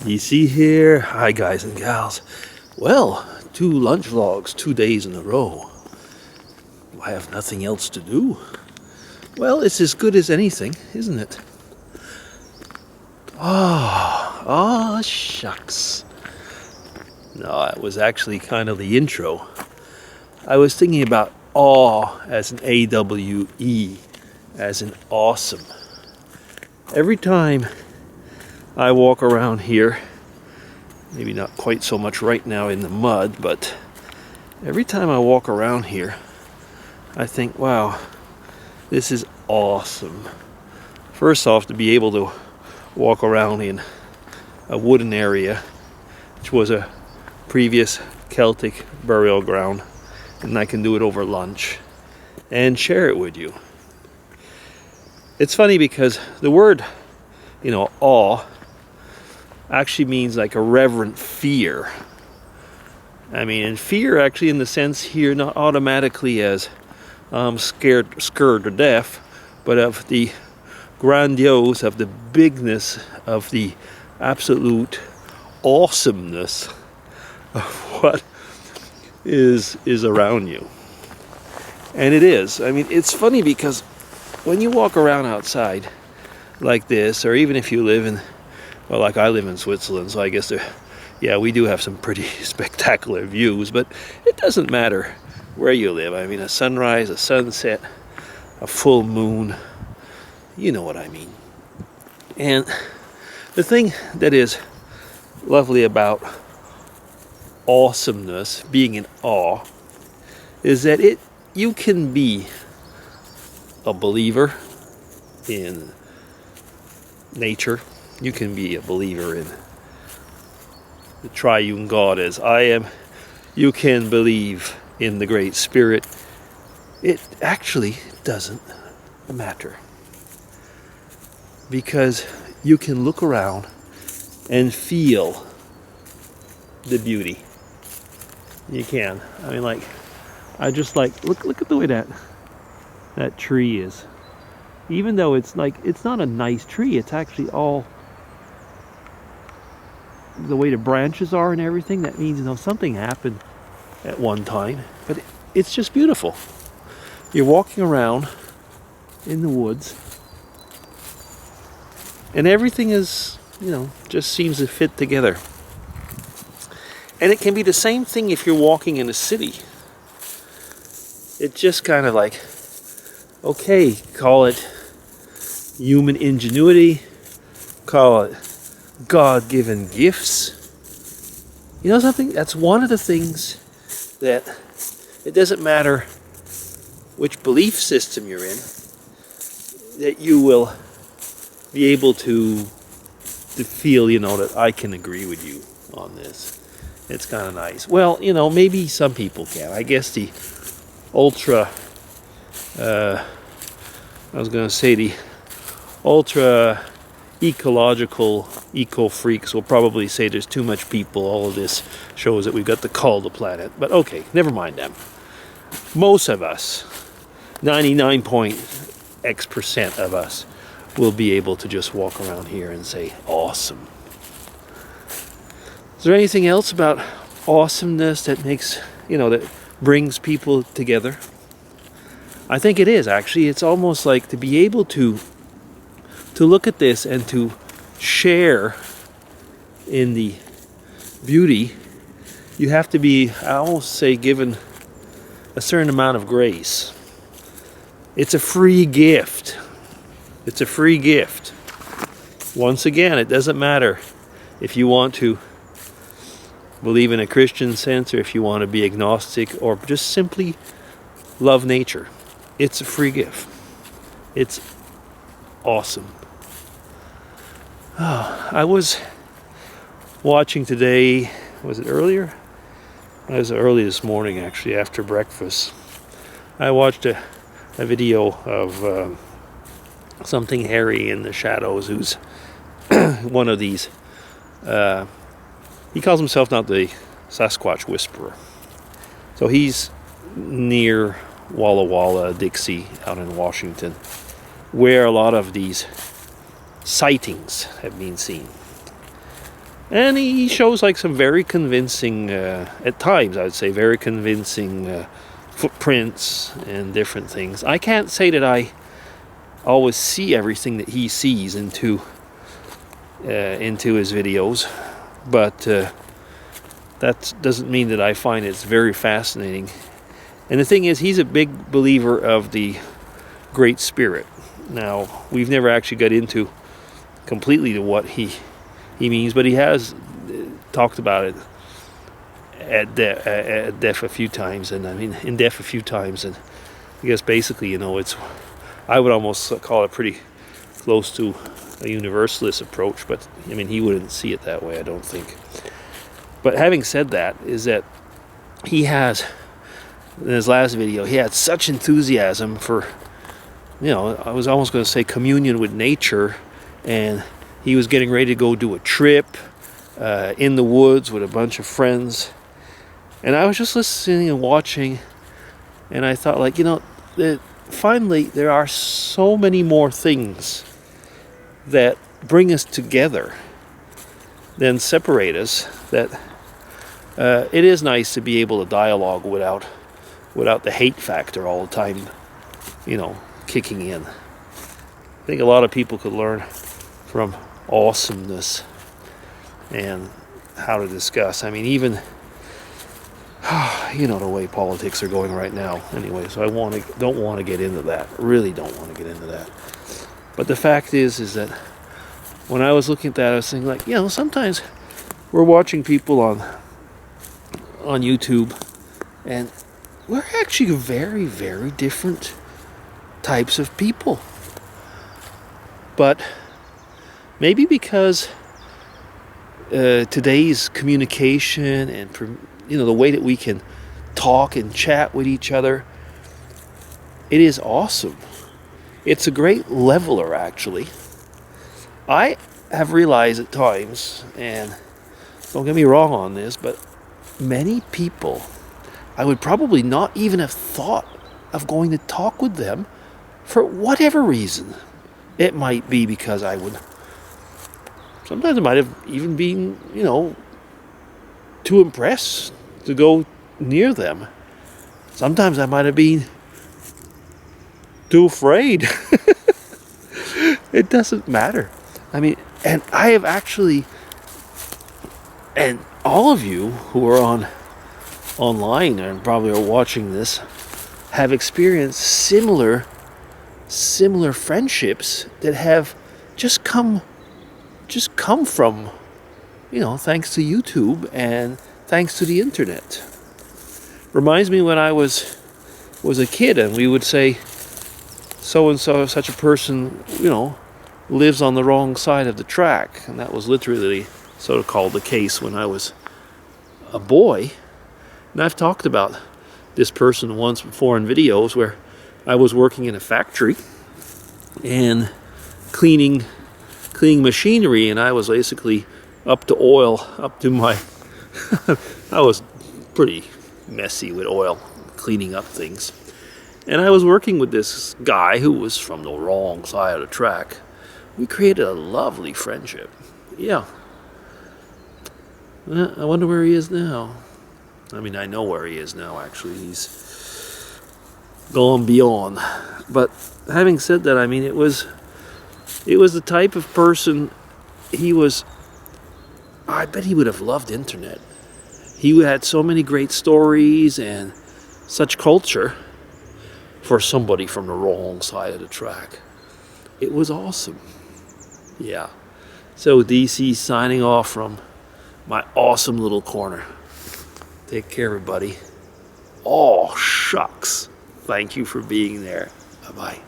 You see here, hi guys and gals. Well, 2 lunch vlogs, 2 days in a row. I have nothing else to do. Well, it's as good as anything, isn't it? Oh, shucks. No, it was actually kind of the intro. I was thinking about awe as an A-W-E, as in awesome. Every time I walk around here, maybe not quite so much right now in the mud, but every time I walk around here, I think, wow, this is awesome. First off, to be able to walk around in a wooden area, which was a previous Celtic burial ground, and I can do it over lunch and share it with you. It's funny because the word, awe, actually means like a reverent fear. I mean, and fear actually in the sense here, not automatically as scared to death, but of the grandiose, of the bigness, of the absolute awesomeness of what is around you. And it is. I mean, it's funny because when you walk around outside like this, or even if you live in, well, like I live in Switzerland, so I guess we do have some pretty spectacular views, but it doesn't matter where you live. I mean, a sunrise, a sunset, a full moon, you know what I mean. And the thing that is lovely about awesomeness, being in awe, is that you can be a believer in nature. You can be a believer in the triune God as I am. You can believe in the Great Spirit. It actually doesn't matter, because you can look around and feel the beauty. You can. I mean, I just look at the way that tree is. Even though it's not a nice tree, it's actually all the way the branches are and everything. That means something happened at one time, but it's just beautiful. You're walking around in the woods and everything is just seems to fit together. And it can be the same thing if you're walking in a city. It's just kind of like, okay, call it human ingenuity, call it God-given gifts. You know something? That's one of the things that it doesn't matter which belief system you're in, that you will be able to feel, that I can agree with you on this. It's kind of nice. Well, maybe some people can. I guess the ultra ecological eco freaks will probably say there's too much people. All of this shows that we've got to cull the planet. But okay, never mind them. Most of us, 99.x% of us, will be able to just walk around here and say, awesome. Is there anything else about awesomeness that makes, that brings people together? I think it is, actually. It's almost like to be able to look at this and to share in the beauty, you have to be, I almost say, given a certain amount of grace. It's a free gift. It's a free gift. Once again, it doesn't matter if you want to believe in a Christian sense, or if you want to be agnostic, or just simply love nature. It's a free gift. It's awesome. I was watching today, was it earlier? It was early this morning, actually, after breakfast. I watched a video of something hairy in the shadows, who's one of these. He calls himself not the Sasquatch Whisperer. So he's near Walla Walla, Dixie, out in Washington, where a lot of these sightings have been seen. And he shows like some very convincing, at times I would say, very convincing footprints and different things. I can't say that I always see everything that he sees into his videos, but that doesn't mean that I find it's very fascinating. And the thing is, he's a big believer of the Great Spirit. Now, we've never actually got into completely to what he means, but he has talked about it at depth a few times, and I mean in depth a few times, and I guess basically, I would almost call it pretty close to a universalist approach, but I mean he wouldn't see it that way, I don't think. But having said that, is that he has, in his last video, he had such enthusiasm for, I was almost going to say communion with nature, and he was getting ready to go do a trip in the woods with a bunch of friends. And I was just listening and watching, and I thought, like, finally there are so many more things that bring us together than separate us, that it is nice to be able to dialogue without the hate factor all the time, kicking in. I think a lot of people could learn from awesomeness and how to discuss. I mean, even the way politics are going right now. Anyway, so I don't want to get into that. Really don't want to get into that. But the fact is that when I was looking at that, I was thinking, like, sometimes we're watching people on YouTube, and we're actually very, very different types of people. But maybe because today's communication and the way that we can talk and chat with each other, it is awesome. It's a great leveler, actually. I have realized at times, and don't get me wrong on this, but many people, I would probably not even have thought of going to talk with them for whatever reason. It might be because sometimes it might have even been, too impressed to go near them. Sometimes I might have been too afraid. It doesn't matter. I mean, and I have actually, and all of you who are online and probably are watching this, have experienced similar friendships that have just come from, thanks to YouTube and thanks to the internet. Reminds me when I was a kid, and we would say, so and so, such a person, lives on the wrong side of the track, and that was literally sort of called the case when I was a boy. And I've talked about this person once before in videos, where I was working in a factory and cleaning machinery, and I was basically up to my I was pretty messy with oil, cleaning up things. And I was working with this guy who was from the wrong side of the track. We created a lovely friendship. Yeah. I wonder where he is now. I mean, I know where he is now, actually. He's gone beyond. But having said that, I mean, it was the type of person I bet he would have loved internet. He had so many great stories and such culture for somebody from the wrong side of the track. It was awesome. Yeah. So DC signing off from my awesome little corner. Take care, everybody. Oh, shucks. Thank you for being there. Bye-bye.